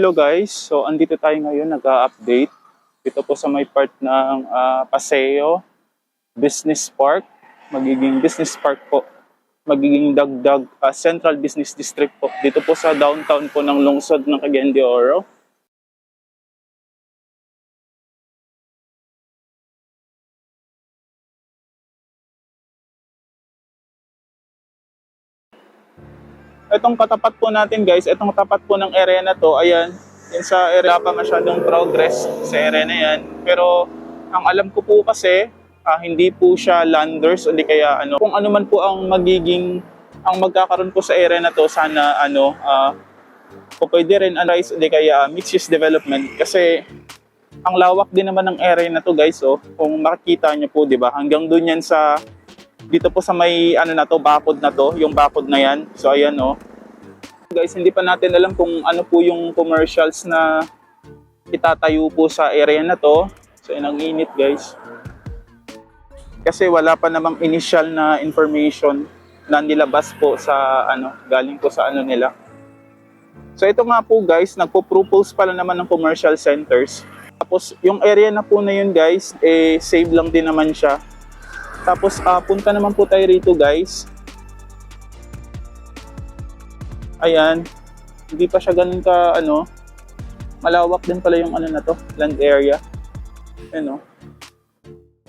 Hello guys, so andito tayo ngayon nag-update dito po sa may part ng Paseo Business Park. Magiging business park po, magiging dagdag Central Business District po dito po sa downtown po ng lungsod ng Cagayan de Oro. Itong katapat po natin guys, itong tapat po ng area na to, ayan, yun sa area pa masyadong progress sa area na yan. Pero ang alam ko po kasi, hindi po siya landers o di kaya kung ano man po ang magkakaroon po sa area na to, sana po pwede rin rise o di kaya mixed use development. Kasi ang lawak din naman ng area na to guys, kung makikita nyo po, di ba, hanggang dun yan sa dito po sa may bakod na to, yung bakod na yan. So ayan guys, hindi pa natin alam kung ano po yung commercials na itatayo po sa area na to. So yan ang init guys. Kasi wala pa namang initial na information na nilabas po sa galing po sa nila. So ito nga po guys, nagpo-propose pala naman ng commercial centers. Tapos yung area na po na yun guys, save lang din naman siya. Tapos punta naman po tayo rito guys. Ayan, hindi pa siya ganun ka malawak din pala yung na to, land area.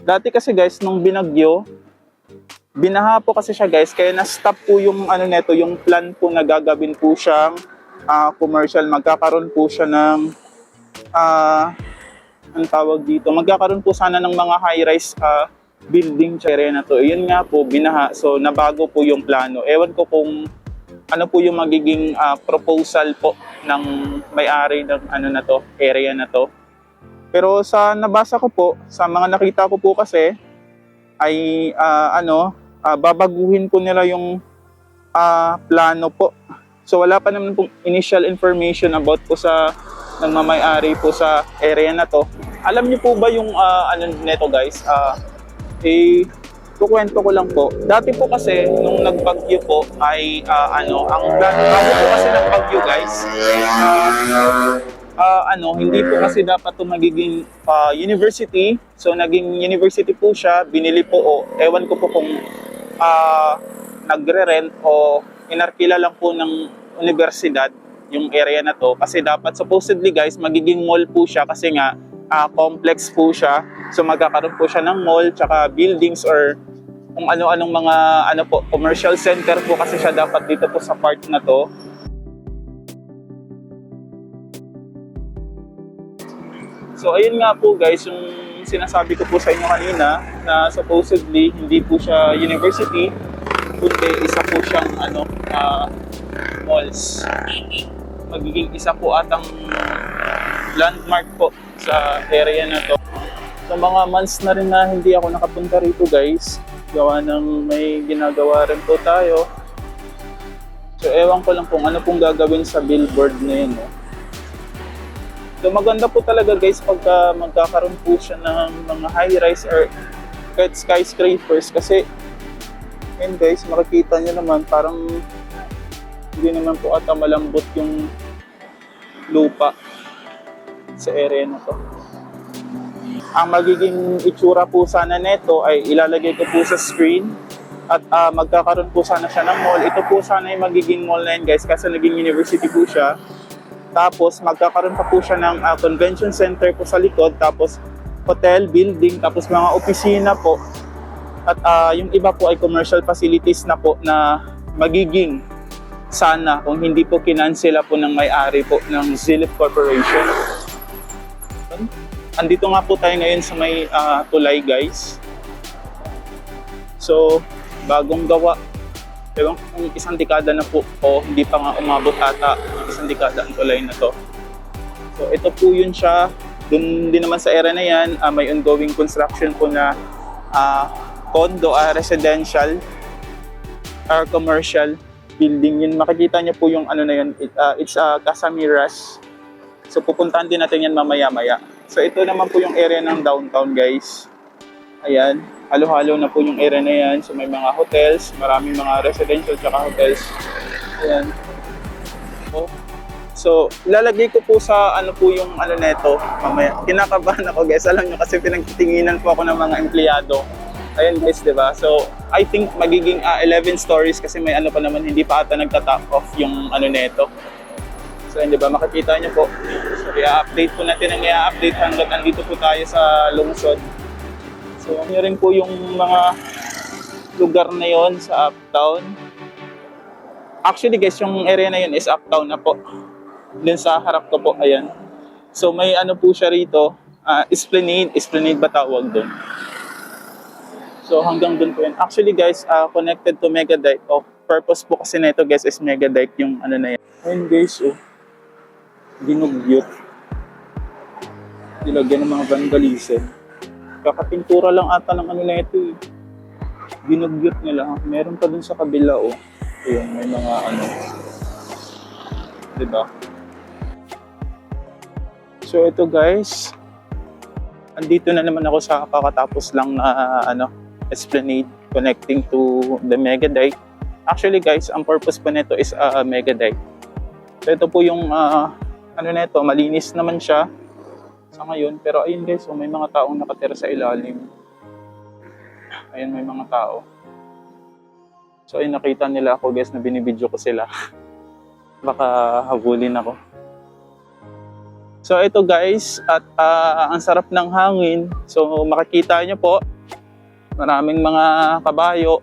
Dati kasi guys nung binagyo, binaha po kasi siya guys, kaya na-stop po yung neto, yung plan po na gagawin po siyang commercial. Magkakaroon po siya ng ang tawag dito, magkakaroon po sana ng mga high-rise building area na to. Yun nga po, binaha. So, nabago po yung plano. Ewan ko kung ano po yung magiging proposal po ng may-ari ng na to, area na to. Pero sa nabasa ko po, sa mga nakita ko po kasi, ay babaguhin po nila yung plano po. So, wala pa naman pong initial information about po sa nagmamay-ari po sa area na to. Alam niyo po ba yung neto guys? Kukwento ko lang po. Dati po kasi, nung nagbagyo po, ay ang bago po kasi ng bagyo guys, hindi po kasi dapat ito magiging university. So, naging university po siya, binili po ewan ko po kung nagre-rent o inarkila lang po ng universidad yung area na to. Kasi dapat supposedly guys, magiging mall po siya kasi nga, complex po siya. So magkakaroon po siya ng mall, tsaka buildings or kung ano-anong mga commercial center po kasi siya dapat dito po sa part na to. So ayun nga po guys, yung sinasabi ko po sa inyo kanina na supposedly hindi po siya university, kundi isa po siyang malls. Magiging isa po atang landmark po sa area na to. So mga months na rin na hindi ako nakapunta rito guys. Gawa ng may ginagawa rin po tayo. So ewan ko lang kung ano pong gagawin sa billboard na yun. So maganda po talaga guys pagka magkakaroon po siya ng mga high-rise or kahit skyscrapers. Kasi yun guys, makikita nyo naman parang hindi naman po ata malambot yung lupa sa area na to. Ang magiging itsura po sana neto ay ilalagay ko po sa screen at magkakaroon po sana siya ng mall. Ito po sana yung magiging mall na yun guys kasi naging university po siya. Tapos magkakaroon pa po siya ng convention center po sa likod, tapos hotel, building, tapos mga opisina po. At yung iba po ay commercial facilities na po na magiging sana kung hindi po kinansela po ng may-ari po ng Zilip Corporation. Andito nga po tayo ngayon sa may tulay guys. So, bagong gawa. Ewan kung isang dekada na po o hindi pa nga umabot ata isang dekada ang tulay na to. So, ito po yun siya. Doon din naman sa area na yan, may ongoing construction po na condo, residential or commercial building. Yun, makikita niyo po yung na yun, it's Casamiras. So pupuntahan din natin yan mamaya-maya. So ito naman po yung area ng downtown guys. Ayan, halo-halo na po yung area na yan. So may mga hotels, maraming mga residential tsaka hotels. Ayan. So, ilalagay ko po sa ano po yung ano neto mamaya. Kinakabahan ako guys, alam nyo kasi pinagtitinginan po ako ng mga empleyado. Ayun guys, di ba? So, I think magiging 11 stories kasi may ano pa naman, hindi pa ata nagta-top off yung ano neto. So, yun, di ba? Makikita nyo po. So, i-update po natin ang i-update hanggang andito po tayo sa lungsod. So, yun rin po yung mga lugar na yon sa uptown. Actually guys, yung area na yun is uptown na po. Dun sa harap ko po, ayan. So may ano po siya rito, Esplanade ba tawag doon? So hanggang doon po yun. Actually guys, connected to Megadike. Purpose po kasi nito guys is Megadike yung ano na yan. Ayun guys, ginugyot. Dilagyan ng mga vandalism. Kakapintura lang ata ng ano na ito eh. Ginugyot nila. Meron pa dun sa kabila Ayun, may mga ano. Diba? So ito guys, andito na naman ako sa kakatapos lang na Esplanade connecting to the Megadike. Actually guys, ang purpose po nito is Megadike. So ito po yung ano nito, malinis naman siya sa ngayon. Pero ayun guys, may mga taong nakatira sa ilalim. Ayun, may mga tao. So ayun, nakita nila ako guys na binibidyo ko sila. Baka habulin ako. So ito guys, at ang sarap ng hangin. So makikita nyo po, maraming mga kabayo.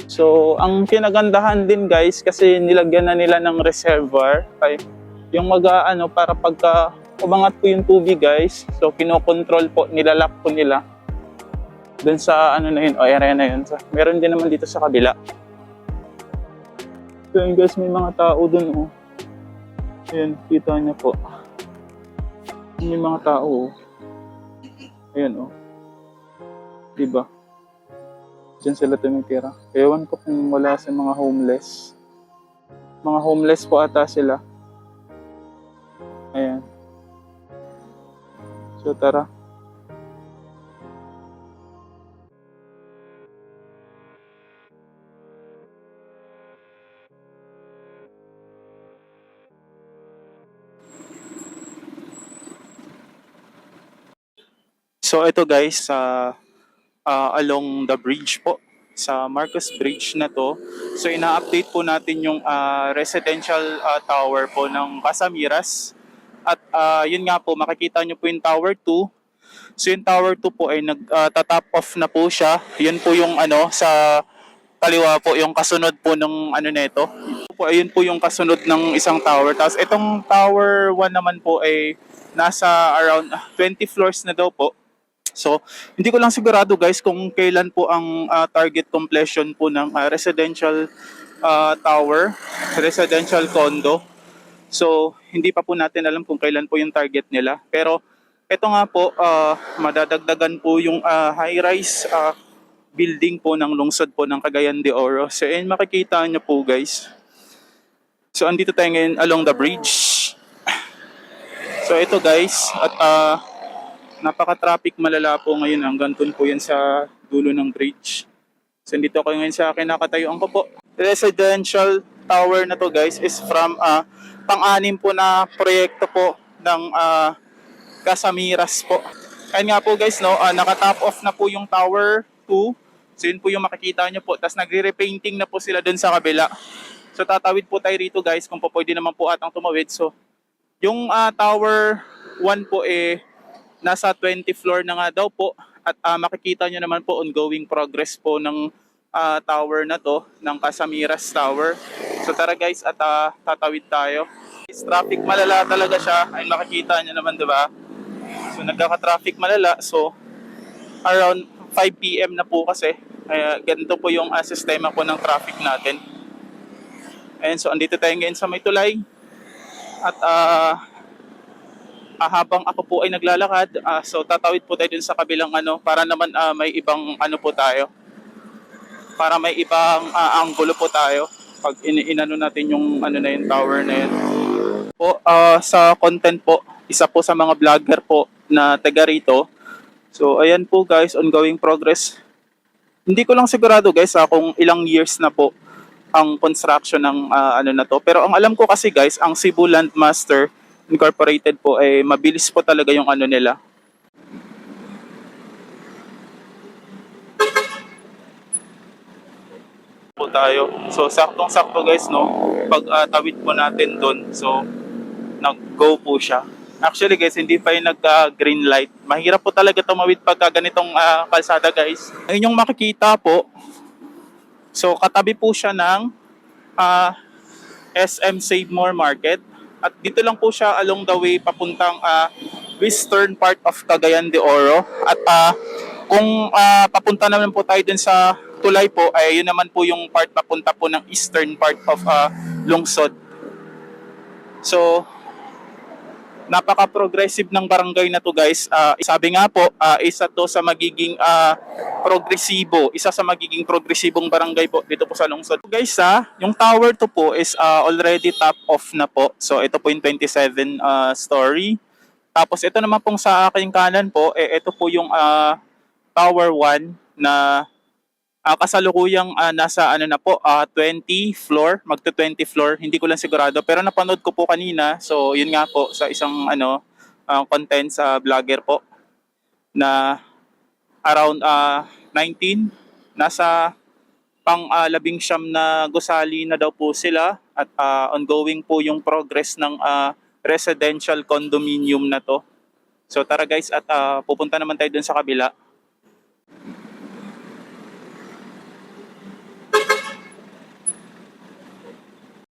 So ang kinagandahan din guys, kasi nilagyan na nila ng reservoir. Ay, yung para pagka umangat po yung tubig guys, so kinokontrol po, nilalak po nila. Doon sa na yun, area na yun. So, meron din naman dito sa kabila. So yun guys, may mga tao doon Ayan, kita niya po. May mga tao Ayan Diba? Diyan sila tumitira. Ewan ko kung wala sa mga homeless. Mga homeless po ata sila. Ayan. So tara. So ito guys, along the bridge po, sa Marcos Bridge na to. So ina-update po natin yung residential tower po ng Casamiras. At yun nga po, makikita nyo po yung Tower 2. So yung Tower 2 po ay nag-top off na po siya. Yun po yung sa kaliwa po, yung kasunod po ng neto. Ayun po yung kasunod ng isang tower. Tapos itong Tower 1 naman po ay nasa around 20 floors na daw po. So, hindi ko lang sigurado guys kung kailan po ang target completion po ng residential tower, residential condo. So, hindi pa po natin alam kung kailan po yung target nila. Pero, ito nga po, madadagdagan po yung high-rise building po ng lungsod po ng Cagayan de Oro. So, and makikita nyo po guys. So, andito tayo ngayon along the bridge. So, ito guys, at napaka-traffic malala po ngayon, hanggang dun po yan sa dulo ng bridge. So dito ko ngayon sa kinakatayuan ko po. Residential tower na to guys is from pang-anim po na proyekto po ng Casamiras po. Ayun nga po guys, naka-top off na po yung Tower 2. So yun po yung makikita nyo po. Tapos nagre-repainting na po sila dun sa kabila. So tatawid po tayo rito guys, kung po pwede naman po atang tumawid. So yung Tower 1 po nasa 20 floor na nga daw po, at makikita nyo naman po ongoing progress po ng tower na to, ng Casamiras Tower. So tara guys, at tatawid tayo. Traffic malala talaga siya, ay makikita nyo naman, diba? So nagkaka-traffic malala, so around 5 PM na po kasi, ganito po yung sistema po ng traffic natin. Ayan, so andito tayo ngayon sa may tulay, at habang ako po ay naglalakad, so tatawid po tayo dun sa kabilang para naman may ibang po tayo. Para may ibang anggulo po tayo pag inano natin yung na yung tower na yun. Po, sa content po, isa po sa mga vlogger po na taga rito. So ayan po guys, ongoing progress. Hindi ko lang sigurado guys kung ilang years na po ang construction ng ano na to. Pero ang alam ko kasi guys, ang Cebu Landmaster Incorporated po ay mabilis po talaga yung ano nila. Po tayo. So saktong-sakto guys no. Pag tawid po natin doon. So nag-go po siya. Actually guys, hindi pa yung nagka-green light. Mahirap po talaga tumawid pagka ganitong kalsada guys. Ayun yung makikita po. So katabi po siya ng SM Save More Market. At dito lang po siya along the way papuntang western part of Cagayan de Oro. At kung papunta naman po tayo dun sa tulay po, ay yun naman po yung part papunta po ng eastern part of Lungsod. So, napaka-progressive ng barangay na to guys. Sabi nga po, isa to sa magiging progresibo, isa sa magiging progresibong barangay po dito po sa Lungsod. So, guys, yung tower to po is already top off na po. So ito po yung 27 story. Tapos ito naman pong sa aking kanan po, ito po yung tower 1 na kasalukuyang nasa ano na po 20 floor, magto 20 floor, hindi ko lang sigurado pero napanood ko po kanina. So yun nga po sa isang content sa vlogger po na around 19 nasa pang 19 na gusali na daw po sila at ongoing po yung progress ng residential condominium na to. So tara guys at pupunta naman tayo dun sa kabila.